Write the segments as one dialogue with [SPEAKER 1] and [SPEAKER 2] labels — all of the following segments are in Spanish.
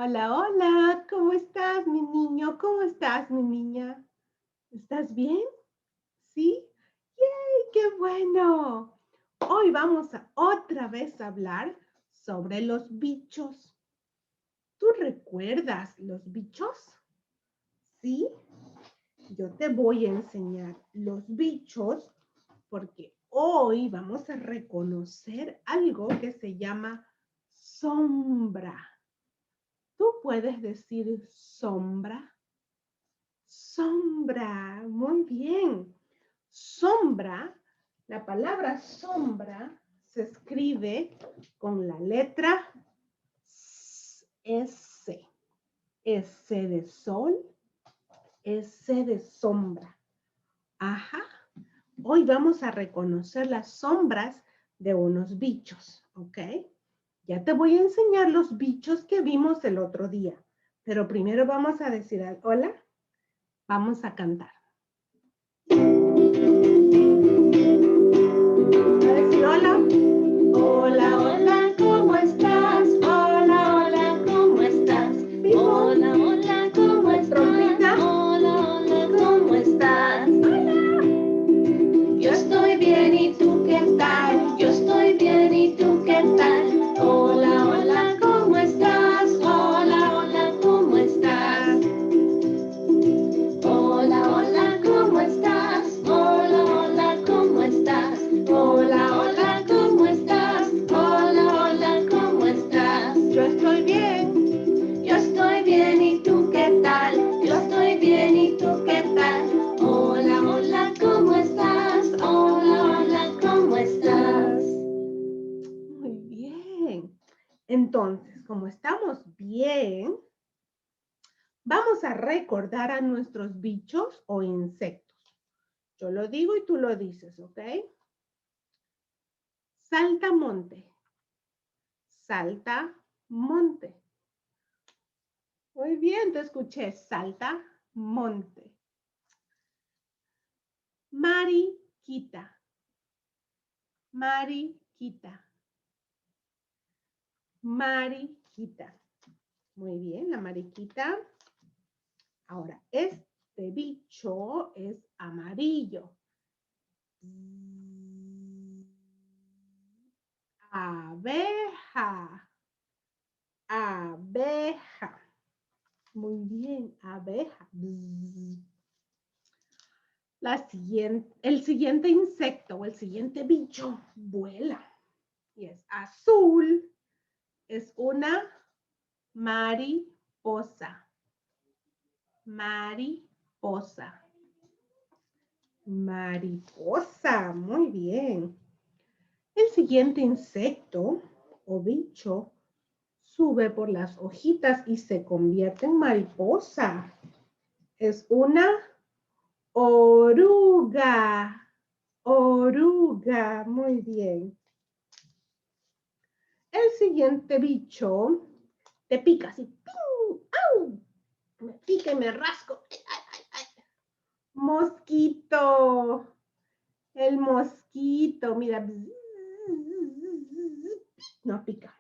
[SPEAKER 1] Hola, hola, ¿cómo estás, mi niño? ¿Cómo estás, mi niña? ¿Estás bien? ¿Sí? ¡Yay! ¡Qué bueno! Hoy vamos a otra vez a hablar sobre los bichos. ¿Tú recuerdas los bichos? ¿Sí? Yo te voy a enseñar los bichos porque hoy vamos a reconocer algo que se llama sombra. ¿Tú puedes decir sombra? Sombra, muy bien. Sombra, la palabra sombra se escribe con la letra S. S de sol, S de sombra. Ajá. Hoy vamos a reconocer las sombras de unos bichos, ¿ok? Ya te voy a enseñar los bichos que vimos el otro día, pero primero vamos a decir hola, vamos a cantar. A decir hola.
[SPEAKER 2] Hola, hola, ¿cómo estás? Hola, hola, ¿cómo estás?
[SPEAKER 1] Vivo.
[SPEAKER 2] Hola, hola, ¿cómo estás?
[SPEAKER 1] Trompita.
[SPEAKER 2] Hola, hola, ¿cómo estás?
[SPEAKER 1] Hola.
[SPEAKER 2] Yo estoy bien, ¿y tú qué tal? Yo estoy bien, ¿y tú qué tal? Hola, hola, ¿cómo estás? Hola, hola, ¿cómo estás? Hola, hola, ¿cómo estás? Hola, hola, ¿cómo estás? Hola, hola, ¿cómo estás? Hola, hola, ¿cómo estás?
[SPEAKER 1] Yo estoy bien.
[SPEAKER 2] Yo estoy bien, ¿y tú qué tal? Yo estoy bien, ¿y tú qué tal? Hola, hola, ¿cómo estás? Hola, hola, ¿cómo estás?
[SPEAKER 1] Muy bien. Entonces, como estamos bien, vamos a recordar a nuestros bichos o insectos. Yo lo digo y tú lo dices, ¿ok? Saltamonte. Saltamonte. Muy bien, te escuché. Saltamonte. Mariquita. Mariquita. Mariquita. Muy bien, la mariquita. Ahora, este bicho es amarillo. Abeja. Abeja. Muy bien, abeja. El siguiente insecto o el siguiente bicho vuela y es azul. Es una mariposa. Mariposa. Mariposa, muy bien. El siguiente insecto o bicho sube por las hojitas y se convierte en mariposa. Es una oruga. Oruga, muy bien. El siguiente bicho te pica así. ¡Ping! ¡Au! Me pica y me rasco. ¡Ay, ay, ay! Mosquito. El mosquito, mira. No pica.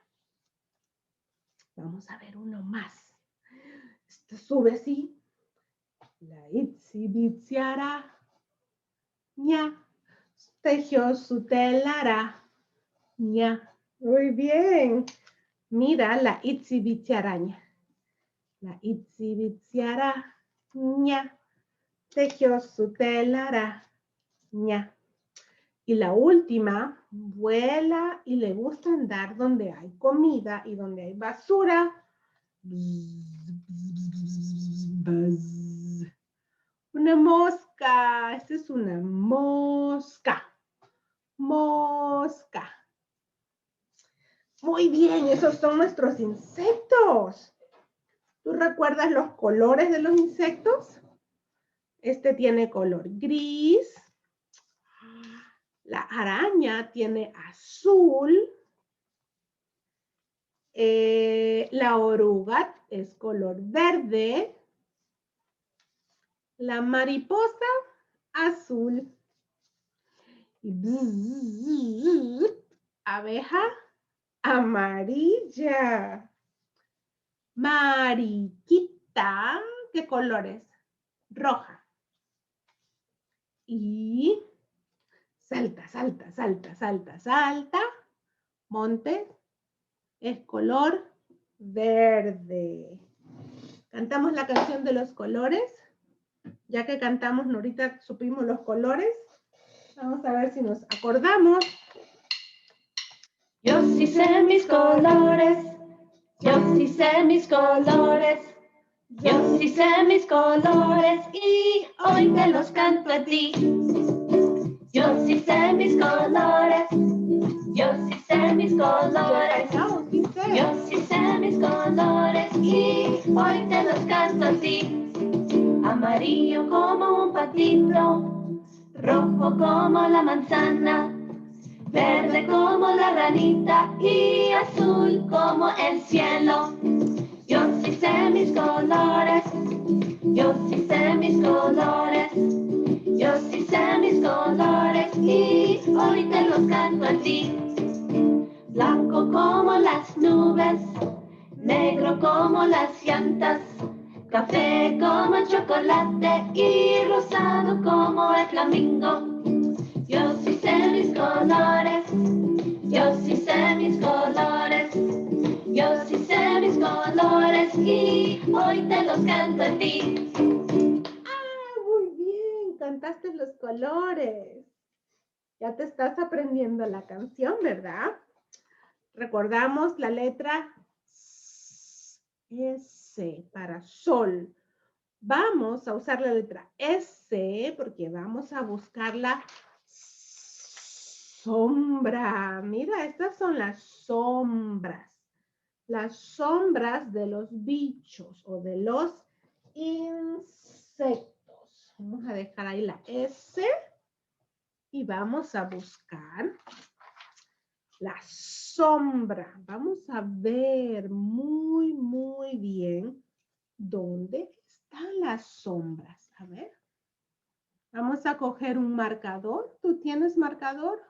[SPEAKER 1] Vamos a ver uno más. Esto sube así. La itzibiziara. Ña. Tejió su telara. Ña. Muy bien. Mira la itzibiziaraña. La itzibiziaraña tejió su telaraña. Y la última, vuela y le gusta andar donde hay comida y donde hay basura. Una mosca. Esta es una mosca. Mosca. Muy bien, esos son nuestros insectos. ¿Tú recuerdas los colores de los insectos? Este tiene color gris. La araña tiene azul. La oruga es color verde. La mariposa azul. Abeja amarilla. Mariquita, ¿qué color es? Roja. Y salta, salta, salta, salta, salta. Monte es color verde. Cantamos la canción de los colores. Ya que cantamos, ahorita supimos los colores. Vamos a ver si nos acordamos.
[SPEAKER 2] Yo sí sé mis colores. Yo sí sé mis colores. Yo sí sé mis colores y hoy te los canto a ti. Yo sí sé mis colores. Yo sí sé mis colores. Yo sí sé mis colores y hoy te los canto a ti. Amarillo como un patito, rojo como la manzana, verde como la ranita y azul como el cielo. Yo sí sé mis colores, yo sí sé mis colores, yo sí sé mis colores y hoy te los canto a ti. Blanco como las nubes, negro como las llantas, café como el chocolate y rosado como el flamingo. Yo sí sé mis colores, yo sí sé mis colores, yo sí sé mis colores y hoy te los canto a ti.
[SPEAKER 1] Ah, muy bien, cantaste los colores. Ya te estás aprendiendo la canción, ¿verdad? Recordamos la letra S para sol. Vamos a usar la letra S porque vamos a buscar la sombra. Mira, estas son las sombras. Las sombras de los bichos o de los insectos. Vamos a dejar ahí la S y vamos a buscar la sombra. Vamos a ver muy, muy bien dónde están las sombras. A ver. Vamos a coger un marcador. ¿Tú tienes marcador?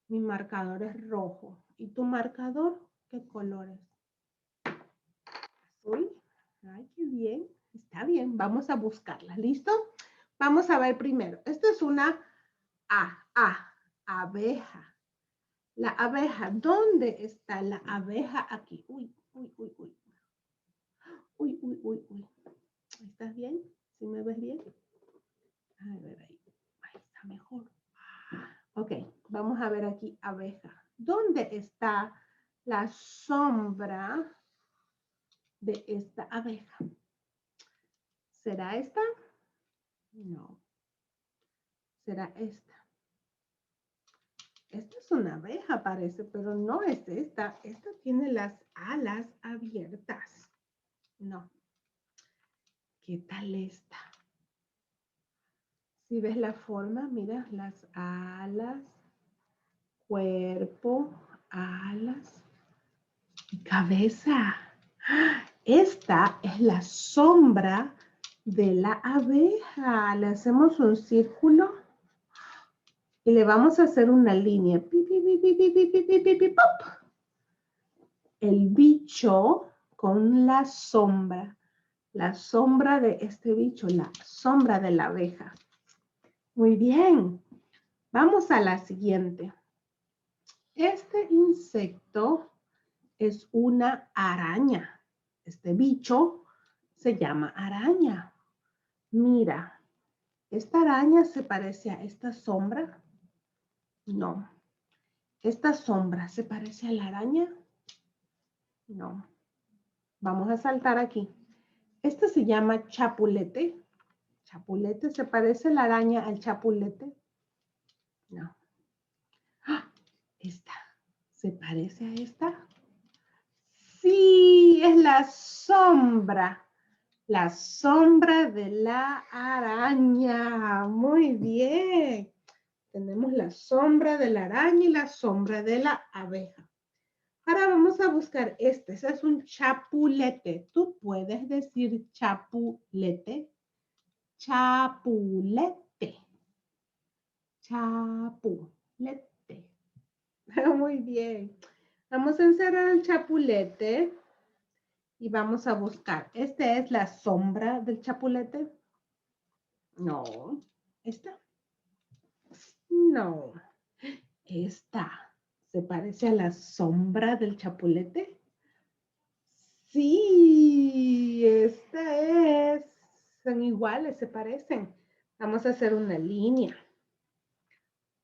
[SPEAKER 1] Mi marcador es rojo. ¿Y tu marcador? ¿Qué color es? Azul. Ay, qué bien. Está bien. Vamos a buscarla. ¿Listo? Vamos a ver primero. Esta es una abeja. La abeja. ¿Dónde está la abeja aquí? Uy, uy, uy, uy. Uy, uy, uy, uy. ¿Estás bien? ¿Sí me ves bien? A ver ahí. Ahí está mejor. Ok, vamos a ver aquí abeja. ¿Dónde está la sombra de esta abeja? ¿Será esta? No. ¿Será esta? Esta es una abeja, parece, pero no es esta. Esta tiene las alas abiertas. No. ¿Qué tal esta? Si ves la forma, mira, las alas, cuerpo, alas y cabeza. Esta es la sombra de la abeja. Le hacemos un círculo y le vamos a hacer una línea. Pi, pi, pi, pi, pi, pi, pi, pi, pi, pi, pop. El bicho con la sombra de este bicho, la sombra de la abeja. Muy bien, vamos a la siguiente. Este insecto es una araña. Este bicho se llama araña. Mira, ¿esta araña se parece a esta sombra? No. ¿Esta sombra se parece a la araña? No. Vamos a saltar aquí. Este se llama chapulete. ¿Chapulete se parece la araña al chapulete? No. ¡Ah! ¿Esta se parece a esta? Sí, es la sombra. La sombra de la araña. Muy bien. Tenemos la sombra de la araña y la sombra de la abeja. Ahora vamos a buscar este. Ese es un chapulete. ¿Tú puedes decir chapulete? Chapulete. Chapulete. Muy bien. Vamos a encerrar el chapulete Y vamos a buscar. ¿Esta es la sombra del chapulete? No. ¿Esta? No. ¿Esta se parece a la sombra del chapulete? Sí, esta es. Son iguales, se parecen. Vamos a hacer una línea.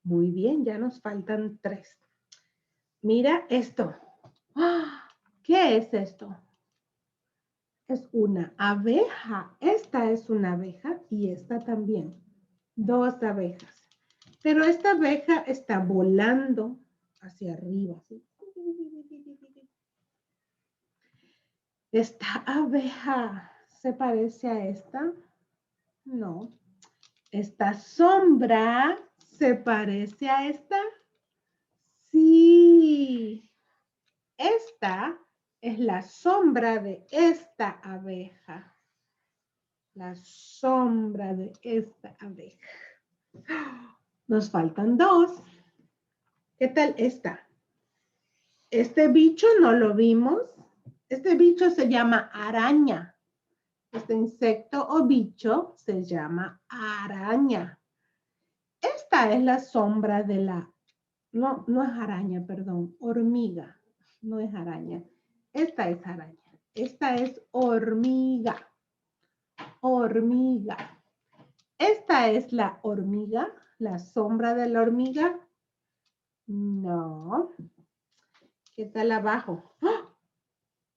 [SPEAKER 1] Muy bien, ya nos faltan 3. Mira esto. ¡Ah! ¿Qué es esto? Es una abeja. Esta es una abeja y esta también. 2 abejas. Pero esta abeja está volando hacia arriba. ¿Sí? ¿Esta abeja se parece a esta? No. ¿Esta sombra se parece a esta? Sí. Esta es la sombra de esta abeja. La sombra de esta abeja. Nos faltan 2. ¿Qué tal esta? Este bicho no lo vimos. Este bicho se llama araña. Este insecto o bicho se llama araña. Esta es la sombra de la... No, no es araña, perdón. Hormiga. No es araña. Esta es araña. Esta es hormiga. Hormiga. Esta es la hormiga. La sombra de la hormiga. No. ¿Qué tal abajo? ¡Oh!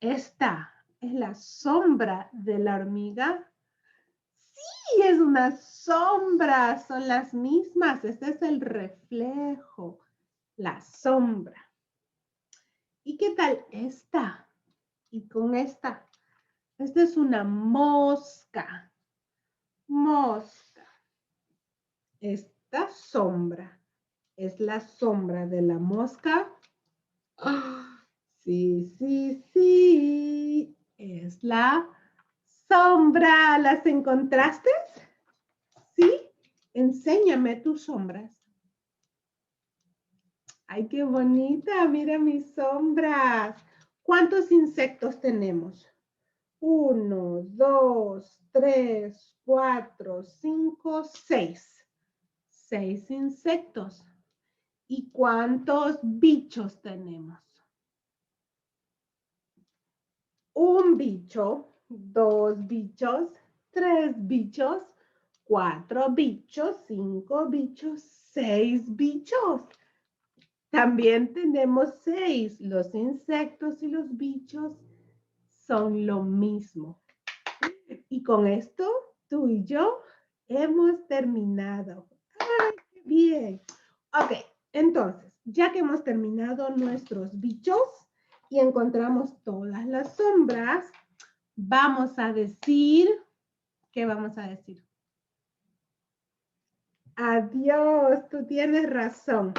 [SPEAKER 1] Esta es la sombra de la hormiga. Sí, es una sombra. Son las mismas. Este es el reflejo. La sombra. ¿Y qué tal esta? Y con esta. Esta es una mosca. Mosca. Esta sombra es la sombra de la mosca. ¡Ah! Sí, sí, sí. Es la sombra. ¿Las encontraste? Sí. Enséñame tus sombras. Ay, qué bonita. Mira mis sombras. ¿Cuántos insectos tenemos? 1, 2, 3, 4, 5, 6. 6 insectos. ¿Y cuántos bichos tenemos? 1 bicho, 2 bichos, 3 bichos, 4 bichos, 5 bichos, 6 bichos. También tenemos 6. Los insectos y los bichos son lo mismo. Y con esto, tú y yo hemos terminado. ¡Ay, qué bien! Ok, entonces, ya que hemos terminado nuestros bichos y encontramos todas las sombras, vamos a decir, ¿qué vamos a decir? Adiós, tú tienes razón.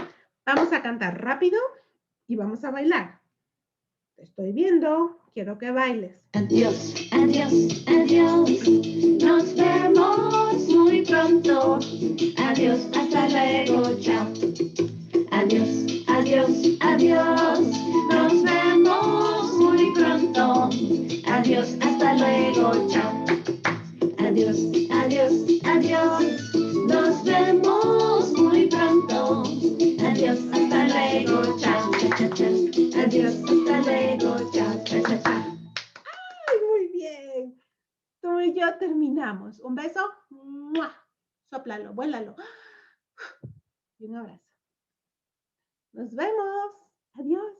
[SPEAKER 1] Vamos a cantar rápido y vamos a bailar. Te estoy viendo, quiero que bailes.
[SPEAKER 2] Adiós, adiós, adiós. Nos vemos muy pronto. Adiós, hasta luego, chao. Adiós, adiós, adiós. Nos vemos muy pronto. Adiós, hasta luego, chao. Adiós, adiós, adiós. Nos vemos muy pronto. Adiós, hasta luego, chao. Cha, cha, cha. Adiós, hasta luego, chao. Cha, cha, cha.
[SPEAKER 1] ¡Ay, muy bien! Tú y yo terminamos. Un beso. ¡Mua! Sóplalo, vuélalo. Y un abrazo. Nos vemos. Adiós.